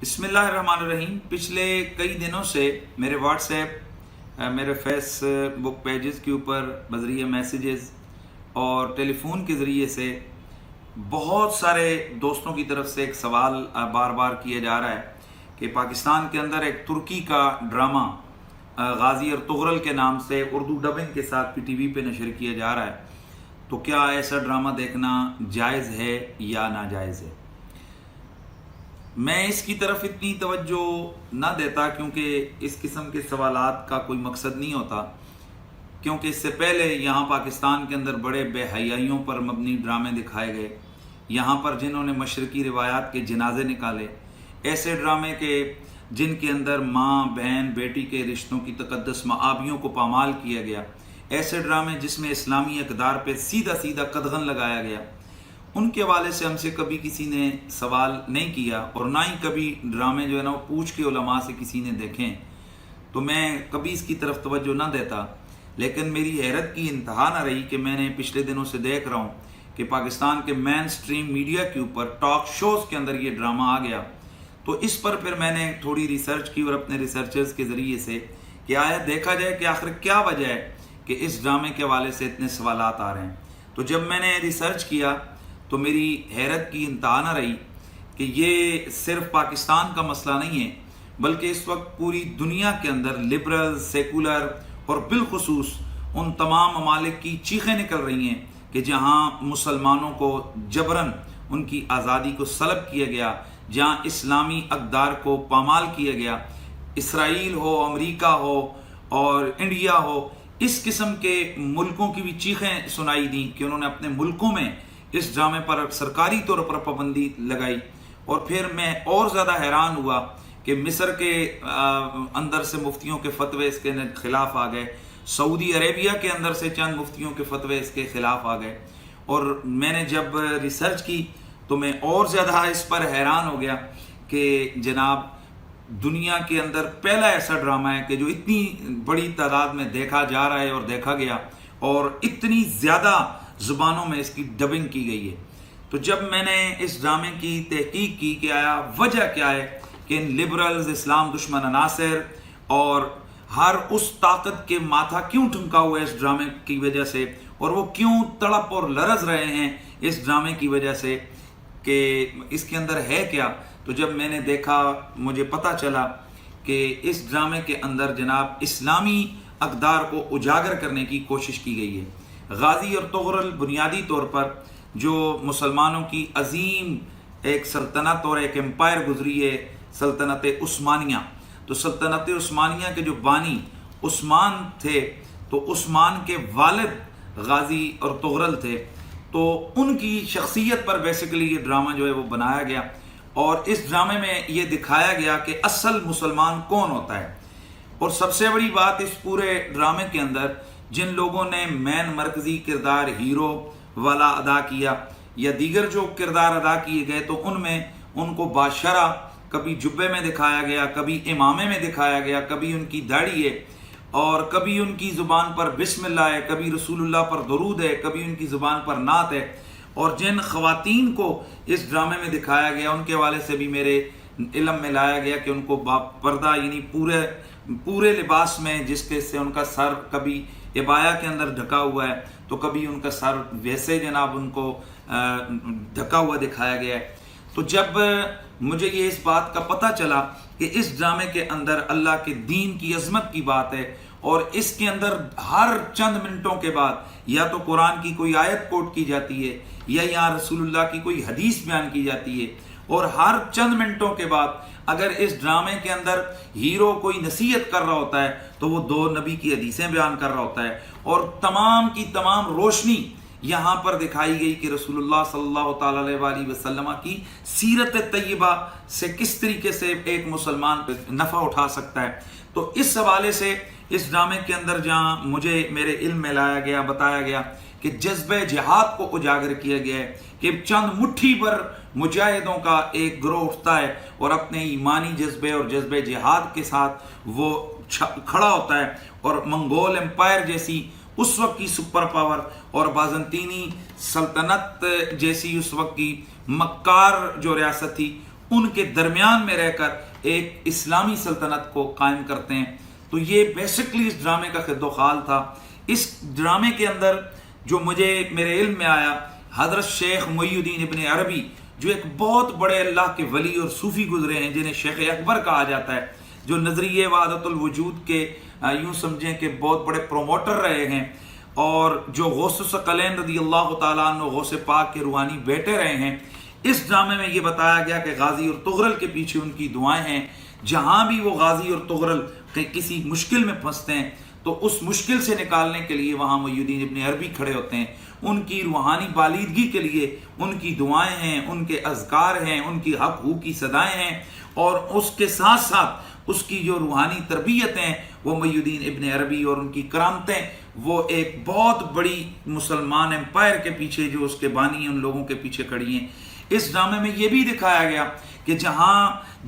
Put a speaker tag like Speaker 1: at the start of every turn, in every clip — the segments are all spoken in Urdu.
Speaker 1: بسم اللہ الرحمن الرحیم۔ پچھلے کئی دنوں سے میرے واٹس ایپ، میرے فیس بک پیجز کے اوپر بذریعہ میسیجز اور ٹیلی فون کے ذریعے سے بہت سارے دوستوں کی طرف سے ایک سوال بار بار کیا جا رہا ہے کہ پاکستان کے اندر ایک ترکی کا ڈرامہ غازی ارطغرل کے نام سے اردو ڈبنگ کے ساتھ پی ٹی وی پہ نشر کیا جا رہا ہے، تو کیا ایسا ڈرامہ دیکھنا جائز ہے یا ناجائز ہے؟ میں اس کی طرف اتنی توجہ نہ دیتا کیونکہ اس قسم کے سوالات کا کوئی مقصد نہیں ہوتا، کیونکہ اس سے پہلے یہاں پاکستان کے اندر بڑے بے حیائیوں پر مبنی ڈرامے دکھائے گئے، یہاں پر جنہوں نے مشرقی روایات کے جنازے نکالے، ایسے ڈرامے کے جن کے اندر ماں بہن بیٹی کے رشتوں کی تقدس معابیوں کو پامال کیا گیا، ایسے ڈرامے جس میں اسلامی اقدار پہ سیدھا سیدھا قدغن لگایا گیا، ان کے حوالے سے ہم سے کبھی کسی نے سوال نہیں کیا، اور نہ ہی کبھی ڈرامے جو ہے نا وہ پوچھ کے علماء سے کسی نے دیکھیں، تو میں کبھی اس کی طرف توجہ نہ دیتا۔ لیکن میری حیرت کی انتہا نہ رہی کہ میں نے پچھلے دنوں سے دیکھ رہا ہوں کہ پاکستان کے مین سٹریم میڈیا کے اوپر ٹاک شوز کے اندر یہ ڈرامہ آ گیا، تو اس پر پھر میں نے تھوڑی ریسرچ کی اور اپنے ریسرچرز کے ذریعے سے کہ آیا دیکھا جائے کہ آخر کیا وجہ ہے کہ اس ڈرامے کے حوالے سے اتنے سوالات آ رہے ہیں۔ تو جب میں نے ریسرچ کیا تو میری حیرت کی انتہا نہ رہی کہ یہ صرف پاکستان کا مسئلہ نہیں ہے، بلکہ اس وقت پوری دنیا کے اندر لبرل، سیکولر اور بالخصوص ان تمام ممالک کی چیخیں نکل رہی ہیں کہ جہاں مسلمانوں کو جبراً ان کی آزادی کو سلب کیا گیا، جہاں اسلامی اقدار کو پامال کیا گیا، اسرائیل ہو، امریکہ ہو اور انڈیا ہو، اس قسم کے ملکوں کی بھی چیخیں سنائی دیں کہ انہوں نے اپنے ملکوں میں اس ڈرامے پر سرکاری طور پر پابندی لگائی۔ اور پھر میں اور زیادہ حیران ہوا کہ مصر کے اندر سے مفتیوں کے فتوے اس کے خلاف آ گئے، سعودی عربیہ کے اندر سے چند مفتیوں کے فتوے اس کے خلاف آ گئے، اور میں نے جب ریسرچ کی تو میں اور زیادہ اس پر حیران ہو گیا کہ جناب دنیا کے اندر پہلا ایسا ڈرامہ ہے کہ جو اتنی بڑی تعداد میں دیکھا جا رہا ہے اور دیکھا گیا، اور اتنی زیادہ زبانوں میں اس کی ڈبنگ کی گئی ہے۔ تو جب میں نے اس ڈرامے کی تحقیق کی کہ آیا وجہ کیا ہے کہ ان لبرلز، اسلام دشمن عناصر اور ہر اس طاقت کے ماتھا کیوں ٹھمکا ہوا ہے اس ڈرامے کی وجہ سے، اور وہ کیوں تڑپ اور لرز رہے ہیں اس ڈرامے کی وجہ سے کہ اس کے اندر ہے کیا، تو جب میں نے دیکھا مجھے پتہ چلا کہ اس ڈرامے کے اندر جناب اسلامی اقدار کو اجاگر کرنے کی کوشش کی گئی ہے۔ غازی ارطغرل بنیادی طور پر جو مسلمانوں کی عظیم ایک سلطنت اور ایک امپائر گزری ہے، سلطنت عثمانیہ، تو سلطنت عثمانیہ کے جو بانی عثمان تھے، تو عثمان کے والد غازی ارطغرل تھے، تو ان کی شخصیت پر بیسیکلی یہ ڈرامہ جو ہے وہ بنایا گیا، اور اس ڈرامے میں یہ دکھایا گیا کہ اصل مسلمان کون ہوتا ہے۔ اور سب سے بڑی بات اس پورے ڈرامے کے اندر جن لوگوں نے مین مرکزی کردار ہیرو والا ادا کیا یا دیگر جو کردار ادا کیے گئے، تو ان میں ان کو باشرہ کبھی جبے میں دکھایا گیا، کبھی امامے میں دکھایا گیا، کبھی ان کی داڑھی ہے اور کبھی ان کی زبان پر بسم اللہ ہے، کبھی رسول اللہ پر درود ہے، کبھی ان کی زبان پر نعت ہے۔ اور جن خواتین کو اس ڈرامے میں دکھایا گیا ان کے حوالے سے بھی میرے علم میں لایا گیا کہ ان کو پردہ یعنی پورے لباس میں، جس کے سے ان کا سر کبھی عبایا کے اندر ڈھکا ہوا ہے تو کبھی ان کا سر ویسے جناب ان کو ڈھکا ہوا دکھایا گیا ہے۔ تو جب مجھے یہ اس بات کا پتہ چلا کہ اس ڈرامے کے اندر اللہ کے دین کی عظمت کی بات ہے، اور اس کے اندر ہر چند منٹوں کے بعد یا تو قرآن کی کوئی آیت کوٹ کی جاتی ہے یا یہاں رسول اللہ کی کوئی حدیث بیان کی جاتی ہے، اور ہر چند منٹوں کے بعد اگر اس ڈرامے کے اندر ہیرو کوئی نصیحت کر رہا ہوتا ہے تو وہ دو نبی کی حدیثیں بیان کر رہا ہوتا ہے، اور تمام کی تمام روشنی یہاں پر دکھائی گئی کہ رسول اللہ صلی اللہ تعالی علیہ وآلہ وسلم کی سیرت طیبہ سے کس طریقے سے ایک مسلمان نفع اٹھا سکتا ہے۔ تو اس حوالے سے اس ڈرامے کے اندر جہاں مجھے میرے علم میں لایا گیا، بتایا گیا کہ جذبہ جہاد کو اجاگر کیا گیا ہے کہ چند مٹھی پر مجاہدوں کا ایک گروہ اٹھتا ہے اور اپنے ایمانی جذبے اور جذبہ جہاد کے ساتھ وہ کھڑا ہوتا ہے، اور منگول امپائر جیسی اس وقت کی سپر پاور اور بازنطینی سلطنت جیسی اس وقت کی مکار جو ریاست تھی، ان کے درمیان میں رہ کر ایک اسلامی سلطنت کو قائم کرتے ہیں۔ تو یہ بیسکلی اس ڈرامے کا خد و خال تھا۔ اس ڈرامے کے اندر جو میرے علم میں آیا، حضرت شیخ محی الدین ابن عربی جو ایک بہت بڑے اللہ کے ولی اور صوفی گزرے ہیں، جنہیں شیخ اکبر کہا جاتا ہے، جو نظریہ وحدت الوجود کے یوں سمجھیں کہ بہت بڑے پروموٹر رہے ہیں، اور جو غوث الثقلین رضی اللہ تعالیٰ عنہ غوث پاک کے روحانی بیٹے رہے ہیں۔ اس ڈرامے میں یہ بتایا گیا کہ غازی اور طغرل کے پیچھے ان کی دعائیں ہیں۔ جہاں بھی وہ غازی اور طغرل کسی مشکل میں پھنستے ہیں تو اس مشکل سے نکالنے کے لیے وہاں محی الدین ابن عربی کھڑے ہوتے ہیں۔ ان کی روحانی بالیدگی کے لیے ان کی دعائیں ہیں، ان کے اذکار ہیں، ان کی حق ہو کی صدائیں ہیں، اور اس کے ساتھ ساتھ اس کی جو روحانی تربیت ہیں وہ محی الدین ابن عربی اور ان کی کرامتیں، وہ ایک بہت بڑی مسلمان امپائر کے پیچھے جو اس کے بانی ہیں ان لوگوں کے پیچھے کھڑی ہیں۔ اس ڈرامے میں یہ بھی دکھایا گیا کہ جہاں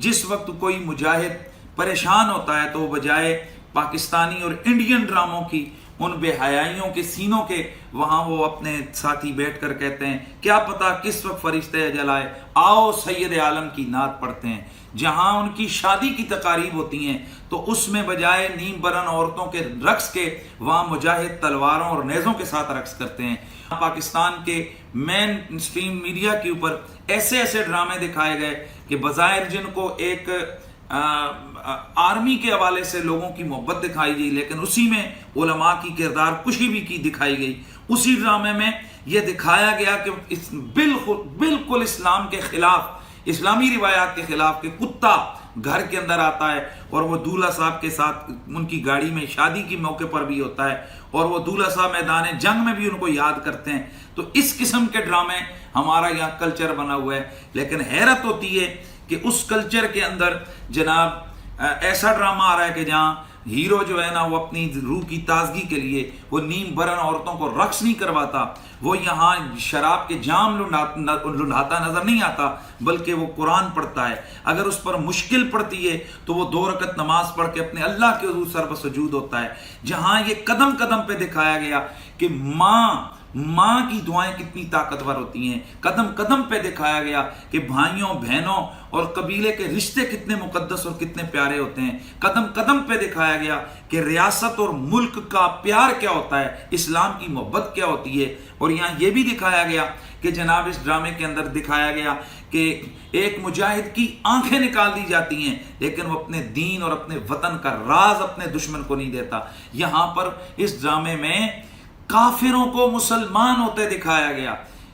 Speaker 1: جس وقت کوئی مجاہد پریشان ہوتا ہے تو وہ بجائے پاکستانی اور انڈین ڈراموں کی ان بے حیائیوں کے سینوں کے، وہاں وہ اپنے ساتھی بیٹھ کر کہتے ہیں کیا پتہ کس وقت فرشتہ اجل آئے، آؤ سید عالم کی نعت پڑھتے ہیں۔ جہاں ان کی شادی کی تقاریب ہوتی ہیں تو اس میں بجائے نیم برن عورتوں کے رقص کے، وہاں مجاہد تلواروں اور نیزوں کے ساتھ رقص کرتے ہیں۔ پاکستان کے مین اسٹریم میڈیا کے اوپر ایسے ایسے ڈرامے دکھائے گئے کہ بظاہر جن کو ایک آرمی کے حوالے سے لوگوں کی محبت دکھائی گئی، لیکن اسی میں علماء کی کردار کشی بھی کی دکھائی گئی۔ اسی ڈرامے میں یہ دکھایا گیا کہ بالکل اسلام کے خلاف، اسلامی روایات کے خلاف، کہ کتا گھر کے اندر آتا ہے اور وہ دولہا صاحب کے ساتھ ان کی گاڑی میں شادی کے موقع پر بھی ہوتا ہے، اور وہ دولہا صاحب میدان جنگ میں بھی ان کو یاد کرتے ہیں۔ تو اس قسم کے ڈرامے ہمارا یہاں کلچر بنا ہوا ہے، لیکن حیرت ہوتی ہے کہ اس کلچر کے اندر جناب ایسا ڈرامہ آ رہا ہے کہ جہاں ہیرو جو ہے نا وہ اپنی روح کی تازگی کے لیے وہ نیم برن عورتوں کو رقص نہیں کرواتا، وہ یہاں شراب کے جام لنڈھاتا نظر نہیں آتا، بلکہ وہ قرآن پڑھتا ہے۔ اگر اس پر مشکل پڑتی ہے تو وہ 2 رکعت نماز پڑھ کے اپنے اللہ کے حضور سر بسجود ہوتا ہے۔ جہاں یہ قدم قدم پہ دکھایا گیا کہ ماں کی دعائیں کتنی طاقتور ہوتی ہیں، قدم قدم پہ دکھایا گیا کہ بھائیوں بہنوں اور قبیلے کے رشتے کتنے مقدس اور کتنے پیارے ہوتے ہیں، قدم قدم پہ دکھایا گیا کہ ریاست اور ملک کا پیار کیا ہوتا ہے، اسلام کی محبت کیا ہوتی ہے۔ اور یہاں یہ بھی دکھایا گیا کہ جناب اس ڈرامے کے اندر دکھایا گیا کہ ایک مجاہد کی آنکھیں نکال دی جاتی ہیں لیکن وہ اپنے دین اور اپنے وطن کا راز اپنے دشمن کو نہیں دیتا۔ یہاں پر اس ڈرامے میں کافروں کو مسلمان ہوتے دکھایا گیا۔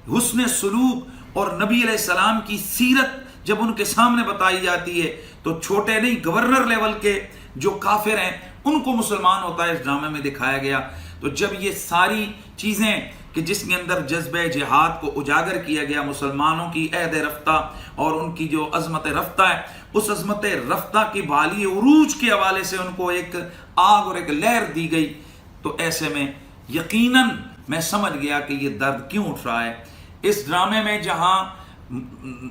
Speaker 1: حسن سلوک اور نبی علیہ السلام کی سیرت جب ان کے سامنے بتائی جاتی ہے تو چھوٹے نہیں، گورنر لیول کے جو کافر ہیں ان کو مسلمان ہوتا ہے اس ڈرامے میں دکھایا گیا۔ تو جب یہ ساری چیزیں کہ جس کے اندر جذبہ جہاد کو اجاگر کیا گیا، مسلمانوں کی عہد رفتہ اور ان کی جو عظمت رفتہ ہے، اس عظمت رفتہ کی بحالی عروج کے حوالے سے ان کو ایک آگ اور ایک لہر دی گئی، تو ایسے میں یقیناً میں سمجھ گیا کہ یہ درد کیوں اٹھ رہا ہے۔ اس ڈرامے میں جہاں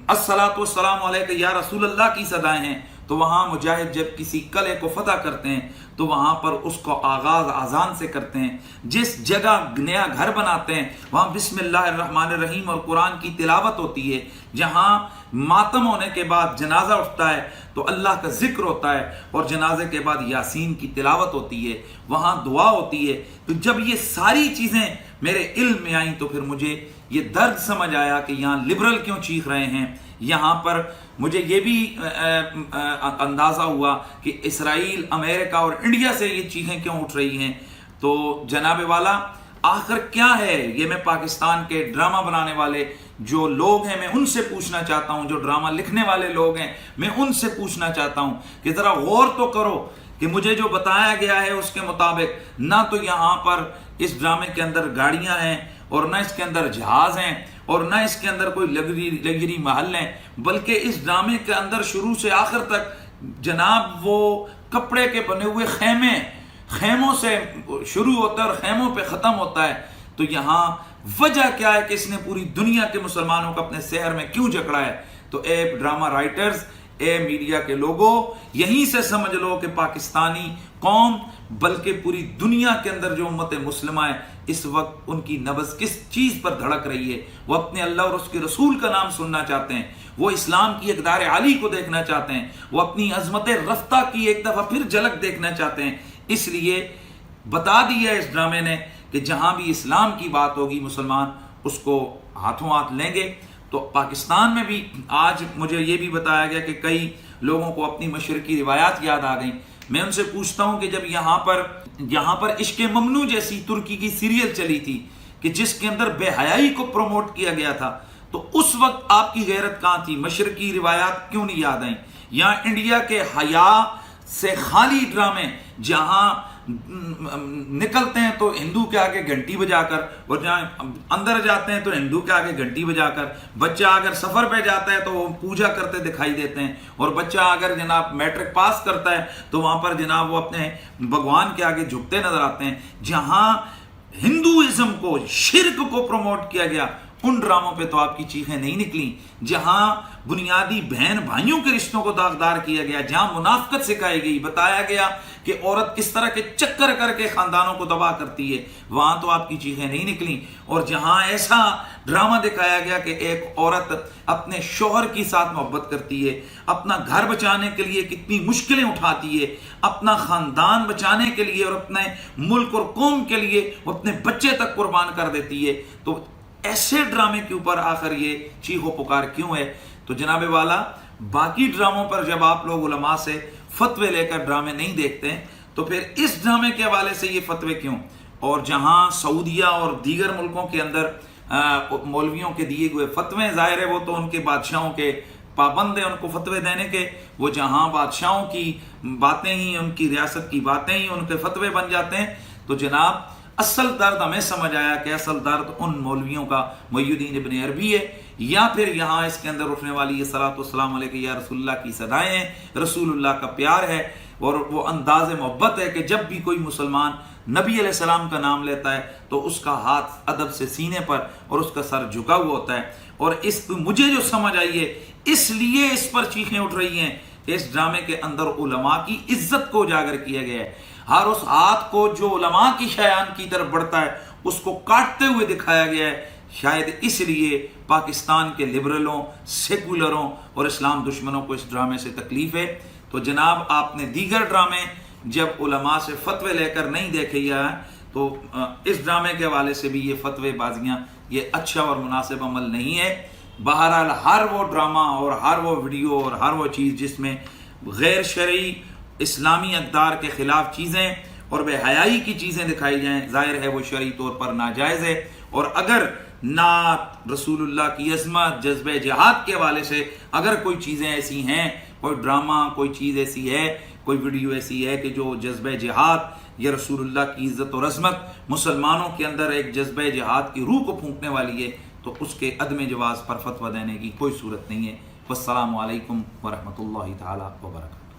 Speaker 1: الصلاۃ والسلام علیک یا رسول اللہ کی صدائیں ہیں، تو وہاں مجاہد جب کسی قلعے کو فتح کرتے ہیں تو وہاں پر اس کو آغاز اذان سے کرتے ہیں۔ جس جگہ نیا گھر بناتے ہیں وہاں بسم اللہ الرحمن الرحیم اور قرآن کی تلاوت ہوتی ہے۔ جہاں ماتم ہونے کے بعد جنازہ اٹھتا ہے تو اللہ کا ذکر ہوتا ہے، اور جنازے کے بعد یاسین کی تلاوت ہوتی ہے، وہاں دعا ہوتی ہے۔ تو جب یہ ساری چیزیں میرے علم میں آئیں تو پھر مجھے یہ درد سمجھ آیا کہ یہاں لبرل کیوں چیخ رہے ہیں۔ یہاں پر مجھے یہ بھی اندازہ ہوا کہ اسرائیل، امریکہ اور انڈیا سے یہ چیخیں کیوں اٹھ رہی ہیں۔ تو جناب والا آخر کیا ہے یہ میں پاکستان کے ڈرامہ بنانے والے جو لوگ ہیں میں ان سے پوچھنا چاہتا ہوں، جو ڈرامہ لکھنے والے لوگ ہیں میں ان سے پوچھنا چاہتا ہوں کہ ذرا غور تو کرو کہ مجھے جو بتایا گیا ہے اس کے مطابق نہ تو یہاں پر اس ڈرامے کے اندر گاڑیاں ہیں اور نہ اس کے اندر جہاز ہیں اور نہ اس کے اندر کوئی لگژری محل ہیں، بلکہ اس ڈرامے کے اندر شروع سے آخر تک جناب وہ کپڑے کے بنے ہوئے خیموں سے شروع ہوتا ہے اور خیموں پہ ختم ہوتا ہے۔ تو یہاں وجہ کیا ہے کہ اس نے پوری دنیا کے مسلمانوں کو اپنے شہر میں کیوں جکڑا ہے؟ تو اے ڈرامہ رائٹرز، اے میڈیا کے لوگوں، یہیں سے سمجھ لو کہ پاکستانی قوم بلکہ پوری دنیا کے اندر جو امت مسلمہ ہے اس وقت ان کی نبض کس چیز پر دھڑک رہی ہے؟ وہ اپنے اللہ اور اس کے رسول کا نام سننا چاہتے ہیں، وہ اسلام کی اقدار عالی کو دیکھنا چاہتے ہیں، وہ اپنی عظمت رفتہ کی ایک دفعہ پھر جھلک دیکھنا چاہتے ہیں۔ اس لیے بتا دیا اس ڈرامے نے کہ جہاں بھی اسلام کی بات ہوگی مسلمان اس کو ہاتھوں ہاتھ لیں گے۔ تو پاکستان میں بھی آج مجھے یہ بھی بتایا گیا کہ کئی لوگوں کو اپنی مشرقی روایات یاد آ گئیں۔ میں ان سے پوچھتا ہوں کہ جب یہاں پر عشق ممنوع جیسی ترکی کی سیریل چلی تھی کہ جس کے اندر بے حیائی کو پروموٹ کیا گیا تھا، تو اس وقت آپ کی غیرت کہاں تھی؟ مشرقی روایات کیوں نہیں یاد آئیں؟ یا انڈیا کے حیا سے خالی ڈرامے جہاں نکلتے ہیں تو ہندو کے آگے گھنٹی بجا کر، اور جہاں اندر جاتے ہیں تو ہندو کے آگے گھنٹی بجا کر، بچہ اگر سفر پہ جاتا ہے تو وہ پوجا کرتے دکھائی دیتے ہیں، اور بچہ اگر جناب میٹرک پاس کرتا ہے تو وہاں پر جناب وہ اپنے بھگوان کے آگے جھکتے نظر آتے ہیں۔ جہاں ہندوازم کو، شرک کو پروموٹ کیا گیا، ان ڈراموں پہ تو آپ کی چیخیں نہیں نکلیں۔ جہاں بنیادی بہن بھائیوں کے رشتوں کو داغدار کیا گیا، جہاں منافقت سکھائی گئی، بتایا گیا کہ عورت کس طرح کے چکر کر کے خاندانوں کو تباہ کرتی ہے، وہاں تو آپ کی چیخیں نہیں نکلیں۔ اور جہاں ایسا ڈرامہ دکھایا گیا کہ ایک عورت اپنے شوہر کے ساتھ محبت کرتی ہے، اپنا گھر بچانے کے لیے کتنی مشکلیں اٹھاتی ہے، اپنا خاندان بچانے کے لیے اور اپنے ملک اور قوم کے لیے وہ اپنے بچے تک قربان کر دیتی ہے، تو ایسے ڈرامے کے اوپر آخر یہ چیخ و پکار کیوں ہے؟ تو جناب والا، باقی ڈراموں پر جب آپ لوگ علماء سے فتوے لے کر ڈرامے نہیں دیکھتے ہیں تو پھر اس ڈرامے کے حوالے سے یہ فتوے کیوں؟ اور جہاں سعودیہ اور دیگر ملکوں کے اندر مولویوں کے دیے ہوئے فتوے، ظاہر ہے وہ تو ان کے بادشاہوں کے پابند ہیں ان کو فتوے دینے کے، وہ جہاں بادشاہوں کی باتیں ہی، ان کی ریاست کی باتیں ہی ان کے فتوے بن جاتے ہیں، تو جناب اصل درد ہمیں سمجھ آیا کہ اصل درد ان مولویوں کا محی الدین ابن عربی ہے، یا پھر یہاں اس کے اندر اٹھنے والی یہ صلاۃ والسلام علیہ یا رسول اللہ کی صدائیں ہیں، رسول اللہ کا پیار ہے، اور وہ انداز محبت ہے کہ جب بھی کوئی مسلمان نبی علیہ السلام کا نام لیتا ہے تو اس کا ہاتھ ادب سے سینے پر اور اس کا سر جھکا ہوا ہوتا ہے۔ اور اس مجھے جو سمجھ آئی ہے، اس لیے اس پر چیخیں اٹھ رہی ہیں کہ اس ڈرامے کے اندر علماء کی عزت کو اجاگر کیا گیا ہے۔ ہر اس ہاتھ کو جو علماء کی شایان کی طرف بڑھتا ہے اس کو کاٹتے ہوئے دکھایا گیا ہے۔ شاید اس لیے پاکستان کے لبرلوں، سیکولروں اور اسلام دشمنوں کو اس ڈرامے سے تکلیف ہے۔ تو جناب آپ نے دیگر ڈرامے جب علماء سے فتوے لے کر نہیں دیکھے یا تو اس ڈرامے کے حوالے سے بھی یہ فتوے بازیاں یہ اچھا اور مناسب عمل نہیں ہے۔ بہرحال ہر وہ ڈرامہ اور ہر وہ ویڈیو اور ہر وہ چیز جس میں غیر شرعی اسلامی اقدار کے خلاف چیزیں اور بے حیائی کی چیزیں دکھائی جائیں، ظاہر ہے وہ شرعی طور پر ناجائز ہے۔ اور اگر نعت، رسول اللہ کی عظمت، جذبہ جہاد کے حوالے سے اگر کوئی چیزیں ایسی ہیں، کوئی ڈرامہ، کوئی چیز ایسی ہے، کوئی ویڈیو ایسی ہے کہ جو جذبہ جہاد یا رسول اللہ کی عزت اور عظمت، مسلمانوں کے اندر ایک جذبہ جہاد کی روح کو پھونکنے والی ہے، تو اس کے عدم جواز پر فتویٰ دینے کی کوئی صورت نہیں ہے۔ والسلام علیکم ورحمۃ اللہ تعالیٰ وبرکاتہ۔